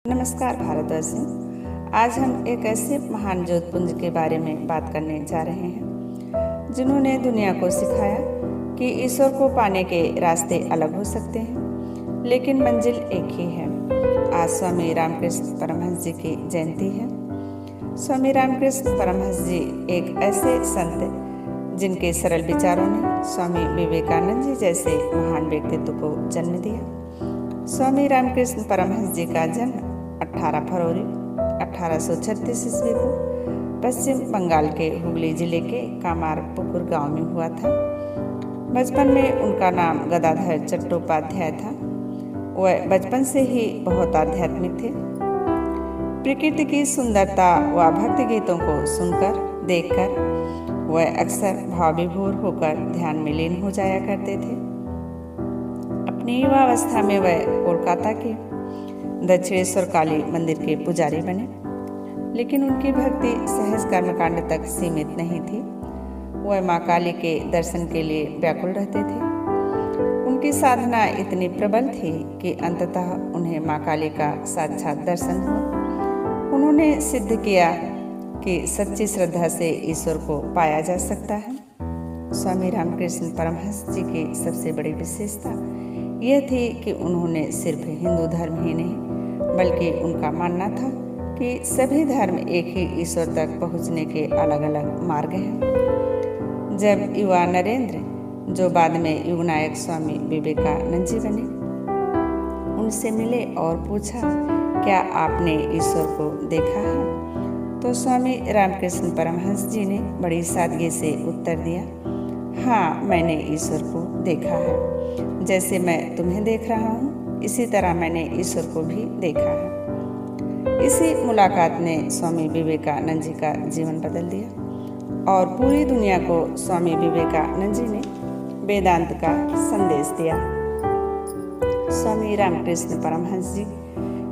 नमस्कार भारतवासियों। आज हम एक ऐसे महान ज्योतिपुंज के बारे में बात करने जा रहे हैं जिन्होंने दुनिया को सिखाया कि ईश्वर को पाने के रास्ते अलग हो सकते हैं, लेकिन मंजिल एक ही है। आज स्वामी रामकृष्ण परमहंस जी की जयंती है। स्वामी रामकृष्ण परमहंस जी एक ऐसे संत जिनके सरल विचारों ने स्वामी विवेकानंद जी जैसे महान व्यक्तित्व को जन्म दिया। स्वामी रामकृष्ण परमहंस जी का जन्म 18 फरवरी 1836 ईस्वी को पश्चिम बंगाल के हुगली जिले के कामारपुकुर गांव में हुआ था। बचपन में उनका नाम गदाधर चट्टोपाध्याय था। वह बचपन से ही बहुत आध्यात्मिक थे। प्रकृति की सुंदरता व भक्ति गीतों को सुनकर देखकर वह अक्सर भावविभोर होकर ध्यान में लीन हो जाया करते थे। अपनी युवावस्था में वह कोलकाता के दक्षिणेश्वर काली मंदिर के पुजारी बने, लेकिन उनकी भक्ति सहज कर्मकांड तक सीमित नहीं थी। वह माँ काली के दर्शन के लिए व्याकुल रहते थे। उनकी साधना इतनी प्रबल थी कि अंततः उन्हें माँ काली का साक्षात दर्शन हुआ। उन्होंने सिद्ध किया कि सच्ची श्रद्धा से ईश्वर को पाया जा सकता है। स्वामी रामकृष्ण परमहंस जी की सबसे बड़ी विशेषता यह थी कि उन्होंने सिर्फ हिंदू धर्म ही नहीं बल्कि उनका मानना था कि सभी धर्म एक ही ईश्वर तक पहुंचने के अलग अलग मार्ग हैं। जब युवा नरेंद्र, जो बाद में युगनायक स्वामी विवेकानंद जी बने, उनसे मिले और पूछा, क्या आपने ईश्वर को देखा है? तो स्वामी रामकृष्ण परमहंस जी ने बड़ी सादगी से उत्तर दिया, हाँ, मैंने ईश्वर को देखा है। जैसे मैं तुम्हें देख रहा हूँ, इसी तरह मैंने ईश्वर को भी देखा है। इसी मुलाकात ने स्वामी विवेकानंद जी का जीवन बदल दिया और पूरी दुनिया को स्वामी विवेकानंद जी ने वेदांत का संदेश दिया। स्वामी रामकृष्ण परमहंस जी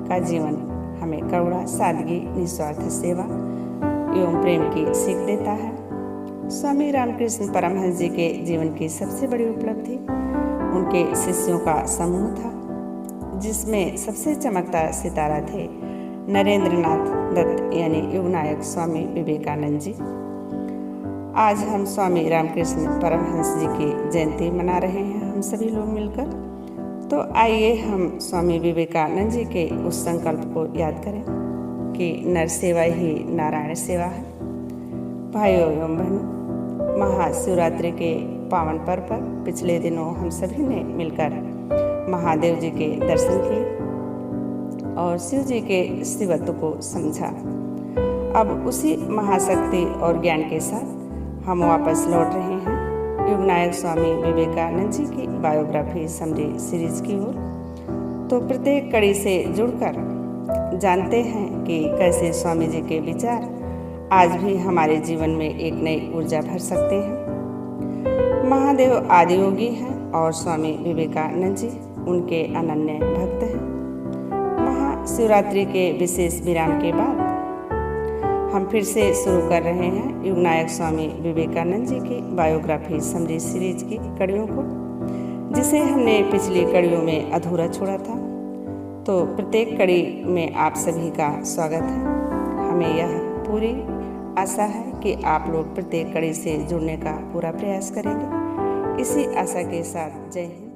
का जीवन हमें करुणा, सादगी, निस्वार्थ सेवा एवं प्रेम की सीख देता है। स्वामी रामकृष्ण परमहंस जी के जीवन की सबसे बड़ी उपलब्धि उनके शिष्यों का समूह था, जिसमें सबसे चमकता सितारा थे नरेंद्रनाथ दत्त यानी युगनायक स्वामी विवेकानंद जी। आज हम स्वामी रामकृष्ण परमहंस जी की जयंती मना रहे हैं, हम सभी लोग मिलकर। तो आइए हम स्वामी विवेकानंद जी के उस संकल्प को याद करें कि नर सेवा ही नारायण सेवा है। भाइयों एवं बहनों, महाशिवरात्रि के पावन पर्व पर पिछले दिनों हम सभी ने मिलकर महादेव जी के दर्शन किए और शिव जी के शिवत्व को समझा। अब उसी महाशक्ति और ज्ञान के साथ हम वापस लौट रहे हैं युगनायक स्वामी विवेकानंद जी की बायोग्राफी समरी सीरीज की ओर। तो प्रत्येक कड़ी से जुड़कर जानते हैं कि कैसे स्वामी जी के विचार आज भी हमारे जीवन में एक नई ऊर्जा भर सकते हैं। महादेव आदियोगी हैं और स्वामी विवेकानंद जी उनके अनन्य भक्त हैं। महाशिवरात्रि के विशेष विराम के बाद हम फिर से शुरू कर रहे हैं युगनायक स्वामी विवेकानंद जी की बायोग्राफी समरी सीरीज की कड़ियों को, जिसे हमने पिछली कड़ियों में अधूरा छोड़ा था। तो प्रत्येक कड़ी में आप सभी का स्वागत है। हमें यह पूरी आशा है कि आप लोग प्रत्येक कड़ी से जुड़ने का पूरा प्रयास करेंगे। इसी आशा के साथ जय हिंद।